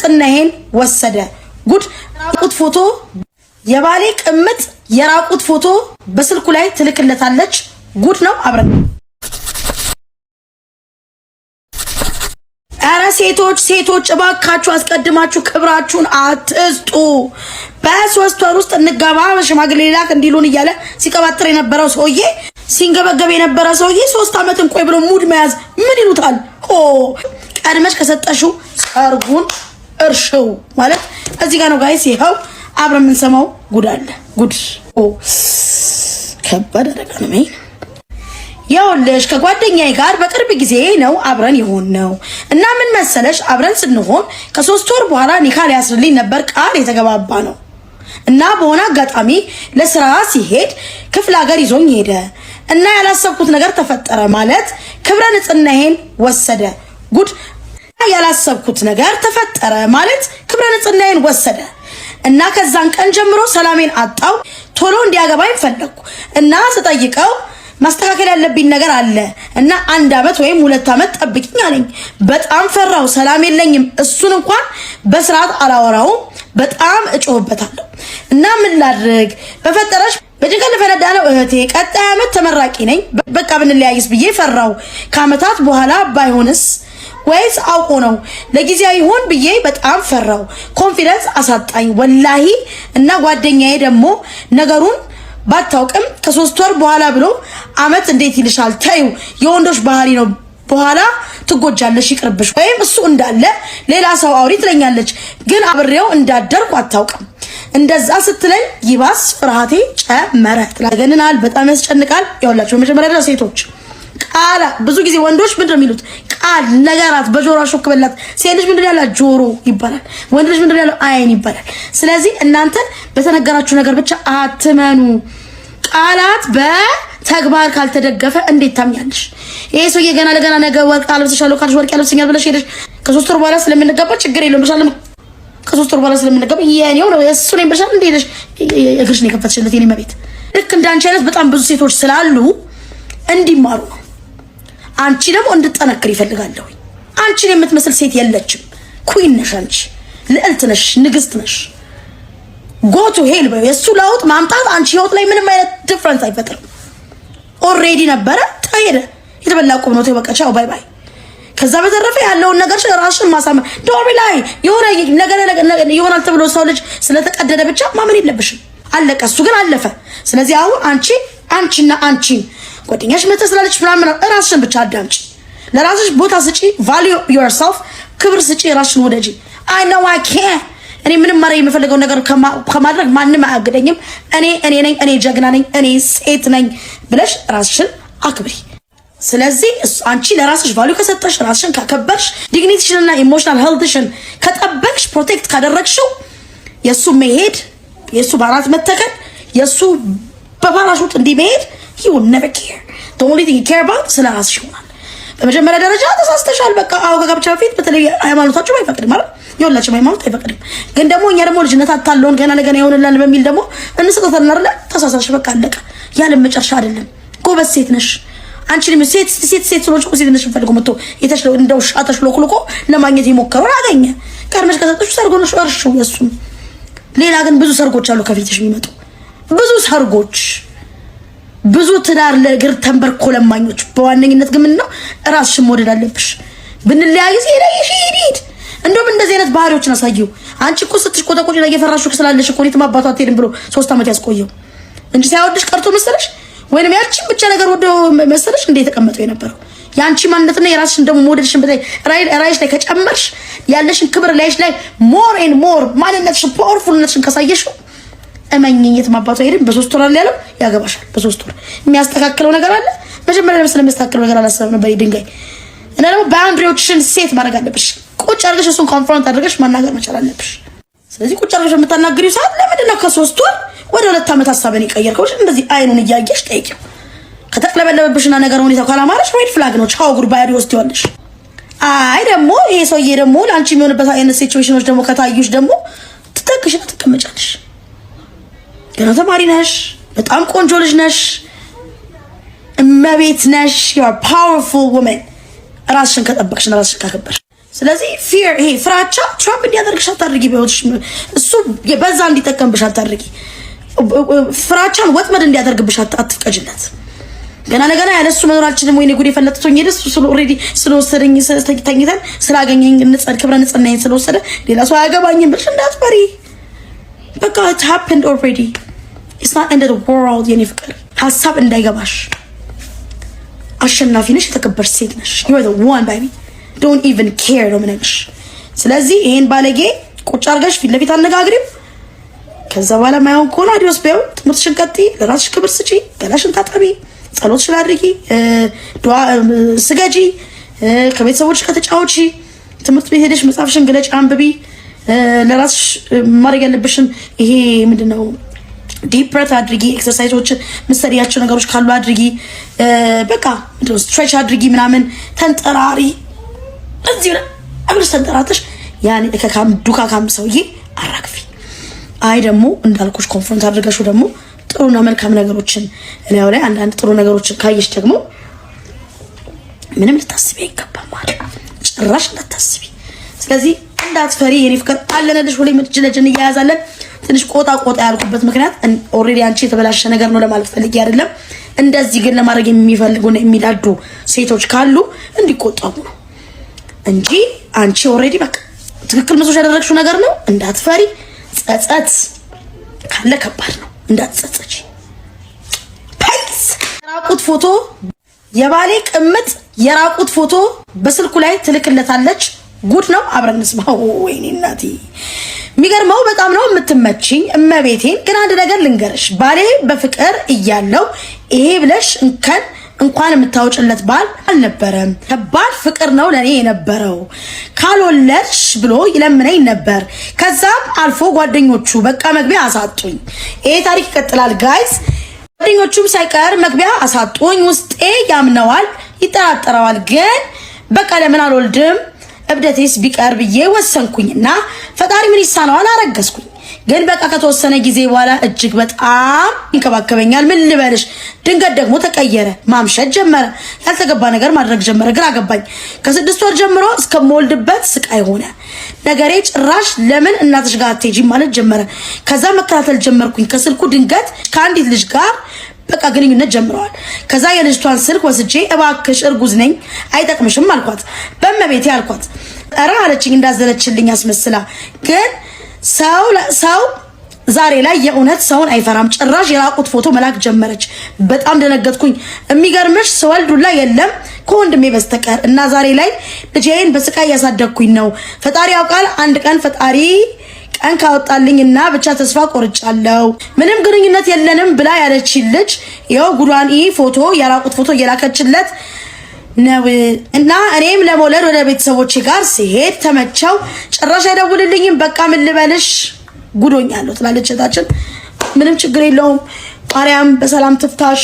ንጽህናዬን ወሰደ። ጉድ ራቁት ፎቶ የባሌ ቅምጥ የራቁት ፎቶ በስልኩ ላይ ትልክለታለች። ጉድ ነው። አብረን አረ ሴቶች እባካችሁ አስቀድማችሁ ክብራችሁን አትስጡ። በ3 ወር ውስጥ እንጋባ በሽማግሌ ላክ እንዲሉን እያለ ሲቀባጥር የነበረው ሰውዬ ሲንገበገብ የነበረ ሰውዬ 3 አመት እንቆይ ብሎ ሙድ መያዝ ምን ይሉታል? ቀድመሽ ከሰጠሽው ሰርጉን እርሽው ማለት እዚህ ጋር ነው ጋይስ። ይሄው አብረን የምንሰማው ጉድ አለ። ጉድ ከባድ አደጋ ነው። ያውልሽ ከጓደኛዬ ጋር በቅርብ ጊዜ ነው አብረን የሆነው እና ምን መሰለሽ አብረን ስንሆን ከ3 ወር በኋላ ኒካ ሊያስርልኝ ነበር ቃል የተገባባ ነው እና በሆነ አጋጣሚ ለስራ ሲሄድ ክፍለ ሀገር ይዞኝ ሄደ እና ያላሰብኩት ነገር ተፈጠረ ማለት ክብረ ንጽህናዬን ወሰደ። ጉድ ያላሰብኩት ነገር ተፈጠረ ማለት ክብረ ንጽህናዬን ወሰደ እና ከዛን ቀን ጀምሮ ሰላሜን አጣው። ቶሎ እንዲያገባኝ ፈለኩ እና ስጠይቀው ማስተካከል ያለብኝ ነገር አለ እና 1 አመት ወይም 2 አመት ጠብቂኝ አለኝ። በጣም ፈራው። ሰላም የለኝም። እሱን እንኳን በስርዓት አላወራው። በጣም እጮህበታለሁ እና ምን ላድርግ በፈጠረሽ በጅገል ፈነዳ ነው እህቴ። ቀጣይ አመት ተመራቂ ነኝ። በቃ ብንለያይስ ብዬ ፈራው። ከአመታት በኋላ ባይሆንስ ወይስ አውቆ ነው ለጊዜያዊ ይሆን ብዬ በጣም ፈራው። ኮንፊደንስ አሳጣኝ ወላሂ። እና ጓደኛዬ ደግሞ ነገሩን ባታውቅም ከ3 ወር በኋላ ብሎ አመት እንዴት ይልሻል? ተይው የወንዶች ባህሪ ነው። በኋላ ትጎጃለሽ ይቅርብሽ። ወይም እሱ እንዳለ ሌላ ሰው አውሪ ትለኛለች። ግን አብሬው እንዳደርኩ አታውቅም። እንደዛ ስትለኝ ይባስ ፍርሃቴ ጨመረ። ትላገንናል። በጣም ያስጨንቃል። ያውላችሁ በመጀመሪያ ደረጃ ሴቶች ቃል ብዙ ጊዜ ወንዶች ምንድነው የሚሉት? ቃል ነገራት በጆሮ ሾክ በላት። ሴት ልጅ ምንድነው ያላት? ጆሮ ይባላል። ወንድ ልጅ ምንድነው ያለው? አይን ይባላል። ስለዚህ እናንተ በተነገራችሁ ነገር ብቻ አትመኑ። ቃላት በተግባር ካልተደገፈ እንዴት ታምኛለሽ? ይሄ ሰውዬ ገና ለገና ነገ ወርቅ አልብስሻለሁ ካልሽ ወርቅ ያልብስኛል ብለሽ ሄደሽ ከ3 ወር በኋላ ስለምንገባ ችግር የለውም ብለሻል። ከ3 ወር በኋላ ስለምንገባ የኔው ነው የሱ ነው ብለሻል። እንዴ ሄደሽ እግርሽ ነው የከፈትሽለት የኔ መቤት። ልክ እንዳንቺ አይነት በጣም ብዙ ሴቶች ስላሉ እንዲማሩ ነው። አንቺ ደግሞ እንድትጠነክር ይፈልጋለሁ። አንቺን የምትመስል ሴት የለችም። ኩዊን ነሽ አንቺ፣ ልዕልት ነሽ፣ ንግስት ነሽ። ጎቱ ሄል በየሱ ለውጥ ማምጣት አንቺ ህይወት ላይ ምንም አይነት ዲፈረንስ አይፈጥርም። ኦሬዲ ነበረ ተሄደ የተበላ ቁም ነው ተበቃ ቻው ባይ ባይ። ከዛ በተረፈ ያለውን ነገር ራስሽን ማሳመን ዶሪ ላይ የሆነ ነገር ይሆናል ተብሎ ሰው ልጅ ስለተቀደደ ብቻ ማመን የለብሽም። አለቀ። እሱ ግን አለፈ። ስለዚህ አሁን አንቺና አንቺን ጓደኛሽ መተስላለች ምናምን ራስሽን ብቻ አዳምጪ። ለራስሽ ቦታ ስጪ። value yourself ክብር ስጪ። ራስሽን ወደጂ። I know I can እኔ ምንም ማድረግ የምፈልገው ነገር ከማድረግ ማንም አያግደኝም። እኔ ነኝ፣ እኔ ጀግና ነኝ፣ እኔ ሴት ነኝ ብለሽ ራስሽን አክብሪ። ስለዚህ አንቺ ለራስሽ value ከሰጠሽ፣ ራስሽን ካከበርሽ፣ ዲግኒቲሽንና ኢሞሽናል ሄልትሽን ከጠበቅሽ፣ ፕሮቴክት ካደረግሽው የሱ መሄድ የሱ ባራት መተከል የሱ በፓራሹት እንዲመሄድ you will never care. The only thing you care about ስለ ራስሽ ይሆናል። በመጀመሪያ ደረጃ ተሳስተሻል። በቃ አው ከጋብቻ በፊት በተለይ ሃይማኖታችሁ አይፈቅድም ማለት የሁላችሁም ሃይማኖት አይፈቅድም። ግን ደግሞ እኛ ደግሞ ልጅነት አታለውን ገና ለገና ይሆንላል በሚል ደግሞ እንሰጣታለን አይደል? ተሳሳሽ በቃ አለቀ። ያለ መጨረሻ አይደለም። ጎበዝ ሴት ነሽ አንቺ። ሴት ስለሆንሽ ሴት ነሽ ፈልጎ መጥቶ የተሽለው እንደው ሻተሽ ሎክሎኮ ለማግኘት ይሞከራል አገኘ። ቀርመሽ ከሰጠሽ ሰርጎሽ ወርሹ የሱም። ሌላ ግን ብዙ ሰርጎች አሉ ከፊትሽ የሚመጡ ብዙ ሰርጎች፣ ብዙ ትዳር ለእግር ተንበርኮ ለማኞች። በዋነኝነት ግን ምን ነው ራስሽን መውደድ አለብሽ። ብንለያይስ ሄድ እንደውም እንደዚህ አይነት ባህሪዎችን አሳየው። አንቺ እኮ ስትሽቆጠቆጪ ላይ የፈራሹ ስላለሽ እኮ ነው ማባቷ አትሄድም ብሎ 3 አመት ያስቆየው እንጂ ሳይወድሽ ቀርቶ መሰለሽ ወይንም ያቺን ብቻ ነገር ወደ መሰለሽ እንደ ተቀመጠው የነበረው ያንቺ ማንነትና የራስሽን ደግሞ ሞዴልሽን በላይ ራይሽ ላይ ከጨመርሽ ያለሽን ክብር ላይሽ ላይ ሞር ኤንድ ሞር ማንነትሽን ፓወርፉልነትሽን ካሳየሽው እመኝኝት ማባቷ ሄድን በ3 ወር ያለው ያገባሻል። በ3 ወር የሚያስተካክለው ነገር አለ። መጀመሪያ ለምሳሌ የሚያስተካክለው ነገር አላሰብም ነበር ድንጋይ እና ደግሞ ባውንደሪዎችሽን ሴት ማድረግ አለብሽ። ቁጭ አድርገሽ እሱን ኮንፍሮንት አድርገሽ ማናገር መቻል አለብሽ። ስለዚህ ቁጭ አድርገሽ የምታናግሪው ሰዓት ለምንድን ነው ከ3 ወር ወደ 2 አመት ሐሳብን ይቀየርከው? እንደዚህ አይኑን እያየሽ ጠይቂው። ከተቅለበለበብሽና ነገር ሁኔታው ካላማረሽ ሬድ ፍላግ ነው። ቻው ጉድባይ ዲዮስ ትይዋለሽ። አይ ደግሞ ይሄ ሰውዬ ደግሞ ላንቺ የሚሆንበት አይነት ሲቹዌሽኖች ደግሞ ከታዩሽ ደግሞ ትተክሽና ትቀመጫለሽ። ገና ተማሪ ነሽ፣ በጣም ቆንጆ ልጅ ነሽ፣ እመቤት ነሽ። you are powerful woman ራስሽን ከጠበቅሽና ራስሽን ካከበርሽ። ስለዚህ ፊር ይሄ ፍራቻ ትራምፕ እንዲያደርግሽ አታድርጊ። በህይወትሽ እሱ በዛ እንዲጠቀምብሽ አታድርጊ። ፍራቻን ወጥመድ እንዲያደርግብሽ አትፍቀጅለት። ገና ለገና ያለሱ መኖር አልችልም ወይ ጉዴ ፈለጥቶኝ ሄደስ ኦልሬዲ ስለወሰደኝ ተኝተን ስላገኘኝ ክብረ ንጽህናዬን ስለወሰደ ሌላ ሰው አያገባኝም ብለሽ እንዳትፈሪ። በቃ it happened already. It's not end of the world የኔ ፍቅር። ሀሳብ እንዳይገባሽ። አሸናፊ ነሽ፣ የተከበርሽ ሴት ነሽ። you are the one baby. don't even care ነው የምነግርሽ። ስለዚህ ይሄን ባለጌ ቁጭ አድርገሽ ፊት ለፊት አነጋግሪው። ከዛ በኋላ ማይሆን ከሆነ አዲዮስ በይው። ትምህርትሽን ቀጥይ፣ ለራስሽ ክብር ስጪ፣ ገላሽን ታጠቢ፣ ጸሎትሽን አድርጊ፣ ዱዓ ስገጂ፣ ከቤተሰቦችሽ ከተጫወቺ፣ ትምህርት ቤት ሄደሽ መጽሐፍሽን ግለጭ፣ አንብቢ። ለራስሽ ማድረግ ያለብሽን ይሄ ምንድነው ዲፕ ብሬት አድርጊ፣ ኤክሰርሳይዞችን ምሰሪያቸው ነገሮች ካሉ አድርጊ። በቃ ስትሬች አድርጊ ምናምን፣ ተንጠራሪ። እዚህ አብረሽ ተንጠራተሽ ያኔ ዱካካም ሰውዬ አራግፊ። አይ ደግሞ እንዳልኩሽ ኮንፍሮንት አድርገሽው ደግሞ ጥሩና መልካም ነገሮችን እላዩ ላይ አንዳንድ ጥሩ ነገሮችን ካየሽ ደግሞ ምንም ልታስቢ አይገባም ማለት ጭራሽ እንዳታስቢ። ስለዚህ እንዳትፈሪ የኔ ፍቅር አለነልሽ። ሁሌ ምትጅለጅን እያያዛለን። ትንሽ ቆጣ ያልኩበት ምክንያት ኦሬዲ አንቺ የተበላሸ ነገር ነው ለማለት ፈልጌ አይደለም። እንደዚህ ግን ለማድረግ የሚፈልጉና የሚዳዱ ሴቶች ካሉ እንዲቆጠቡ ነው እንጂ አንቺ ኦሬዲ በቃ ትክክል መስሎሽ ያደረግሽው ነገር ነው። እንዳትፈሪ። ጸጸት ካለ ከባድ ነው። እንዳትጸጸች። ፓይስ የራቁት ፎቶ የባሌ ቅምጥ የራቁት ፎቶ በስልኩ ላይ ትልክለታለች። ጉድ ነው። አብረን እንስማው። ወይኔ እናቴ የሚገርመው በጣም ነው የምትመችኝ እመቤቴን። ግን አንድ ነገር ልንገርሽ፣ ባሌ በፍቅር እያለው ይሄ ብለሽ እንኳን የምታወጭለት ባል አልነበረም። ከባድ ፍቅር ነው ለኔ የነበረው። ካልወለድሽ ብሎ ይለምነኝ ነበር። ከዛም አልፎ ጓደኞቹ በቃ መግቢያ አሳጡኝ። ይሄ ታሪክ ይቀጥላል ጋይስ። ጓደኞቹም ሳይቀር መግቢያ አሳጡኝ። ውስጤ ያምነዋል፣ ይጠራጠረዋል። ግን በቃ ለምን አልወልድም እብደቴስ ቢቀር ብዬ ወሰንኩኝና ፈጣሪ ምን ይሳነዋል አረገዝኩኝ። ግን በቃ ከተወሰነ ጊዜ በኋላ እጅግ በጣም ይንከባከበኛል። ምን ልበልሽ፣ ድንገት ደግሞ ተቀየረ። ማምሸት ጀመረ፣ ያልተገባ ነገር ማድረግ ጀመረ። ግራ ገባኝ። ከ6 ወር ጀምሮ እስከምወልድበት ስቃይ ሆነ ነገሬ። ጭራሽ ለምን እናትሽ ጋር አትሄጂም ማለት ጀመረ። ከዛ መከታተል ጀመርኩኝ። ከስልኩ ድንገት ከአንዲት ልጅ ጋር በቃ ግንኙነት ጀምረዋል። ከዛ የልጅቷን ስልክ ወስጄ እባክሽ እርጉዝ ነኝ አይጠቅምሽም አልኳት። በመቤቴ አልኳት። ኧረ አለችኝ እንዳዘለችልኝ አስመስላ። ግን ሰው ዛሬ ላይ የእውነት ሰውን አይፈራም። ጭራሽ የራቁት ፎቶ መላክ ጀመረች። በጣም ደነገጥኩኝ። የሚገርምሽ ስወልዱላ የለም ከወንድሜ በስተቀር እና ዛሬ ላይ ልጄን በስቃይ ያሳደግኩኝ ነው። ፈጣሪ ያውቃል። አንድ ቀን ፈጣሪ ቀን ካወጣልኝና ብቻ ተስፋ ቆርጫለሁ። ምንም ግንኙነት የለንም ብላ ያለችኝ ልጅ ይኸው ጉዷን ፎቶ የራቁት ፎቶ እየላከችለት ነው። እና እኔም ለመውለድ ወደ ቤተሰቦቼ ጋር ሲሄድ ተመቸው። ጭራሽ አይደውልልኝም። በቃ ምን ልበልሽ ጉዶኛለሁ ትላለች እህታችን። ምንም ችግር የለውም። ማርያም በሰላም ትፍታሽ፣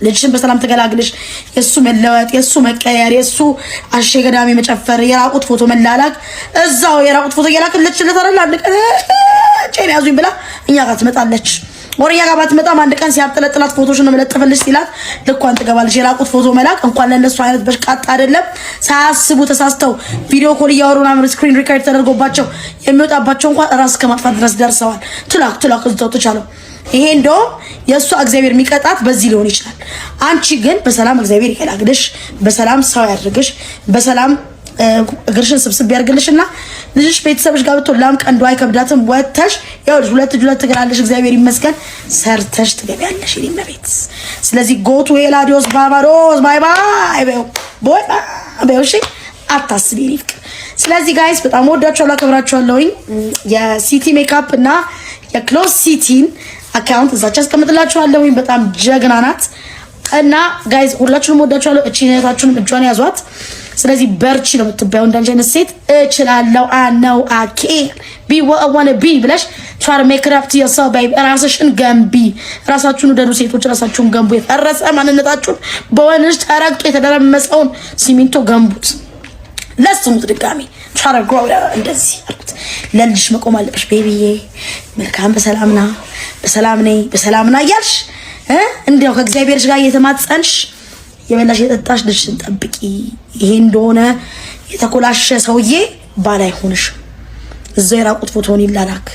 ልጅሽን በሰላም ተገላግልሽ። የሱ መለወጥ፣ የሱ መቀየር፣ የሱ አሼ ገዳሚ መጨፈር፣ የራቁት ፎቶ መላላክ እዛው የራቁት ፎቶ እየላከለችለት አይደል? አንድ ቀን ቼን ያዙኝ ብላ እኛ ጋር ትመጣለች። ወሬኛ ጋር ባትመጣም አንድ ቀን ሲያጠለጥላት ፎቶሽን መለጥፈልሽ ሲላት ልኳን ትገባለች። የራቁት ፎቶ መላክ እንኳን ለነሱ አይነት በሽቃጣ አይደለም። ሳያስቡ ተሳስተው ቪዲዮ ኮል እያወሩ ምናምን ስክሪን ሪከርድ ተደርጎባቸው የሚወጣባቸው እንኳን ራስ ከማጥፋት ድረስ ደርሰዋል። ትላክ እዛው ተቻለው። ይሄ እንደውም የእሷ እግዚአብሔር የሚቀጣት በዚህ ሊሆን ይችላል። አንቺ ግን በሰላም እግዚአብሔር ይገላግልሽ፣ በሰላም ሰው ያድርግሽ፣ በሰላም እግርሽን ስብስብ ያርግልሽና ልጅሽ ቤተሰብሽ ጋር ብትሆን ላም ቀንዷ አይከብዳትም። ወተሽ ያው ሁለት እግር አለሽ እግዚአብሔር ይመስገን፣ ሰርተሽ ትገቢያለሽ የኔ ቤት። ስለዚህ ጎቱ ሄላዲዮስ ባባሮስ ባይ ባይ ቦይ ባይሽ አታስቢ የኔ ፍቅር። ስለዚህ ጋይስ በጣም ወዳችኋለሁ፣ አከብራችኋለሁኝ። የሲቲ ሜካፕ እና የክሎዝ ሲቲን አካውንት እዛች አስቀምጥላችኋለሁኝ። በጣም ጀግና ናት እና ጋይስ ሁላችሁንም ወዳችኋለሁ። እቺ ነታችሁንም እጇን ያዟት። ስለዚህ በርቺ ነው የምትባየው። እንዳንቺ አይነት ሴት እችላለሁ አነው አኬ ቢ what I want to be ብለሽ try to make it up to yourself baby። ራስሽን ገንቢ፣ ራሳችሁን ወደዱ ሴቶች፣ ራሳችሁን ገንቡ። የፈረሰ ማንነታችሁን በወንሽ ተረግጦ የተደረመሰውን ሲሚንቶ ገንቡት። ለስሙት ድጋሚ try to grow እንደዚህ አልኩት። ለልጅሽ መቆም አለብሽ ቤቢዬ። መልካም በሰላም ነኝ እያልሽ እንዲያው ከእግዚአብሔርሽ ጋር እየተማጸንሽ የበላሽ የጠጣሽ ልጅሽን ጠብቂ። ይሄ እንደሆነ የተኮላሸ ሰውዬ ባል አይሆንሽ። እዛ የራቁት ፎቶን ይላላክ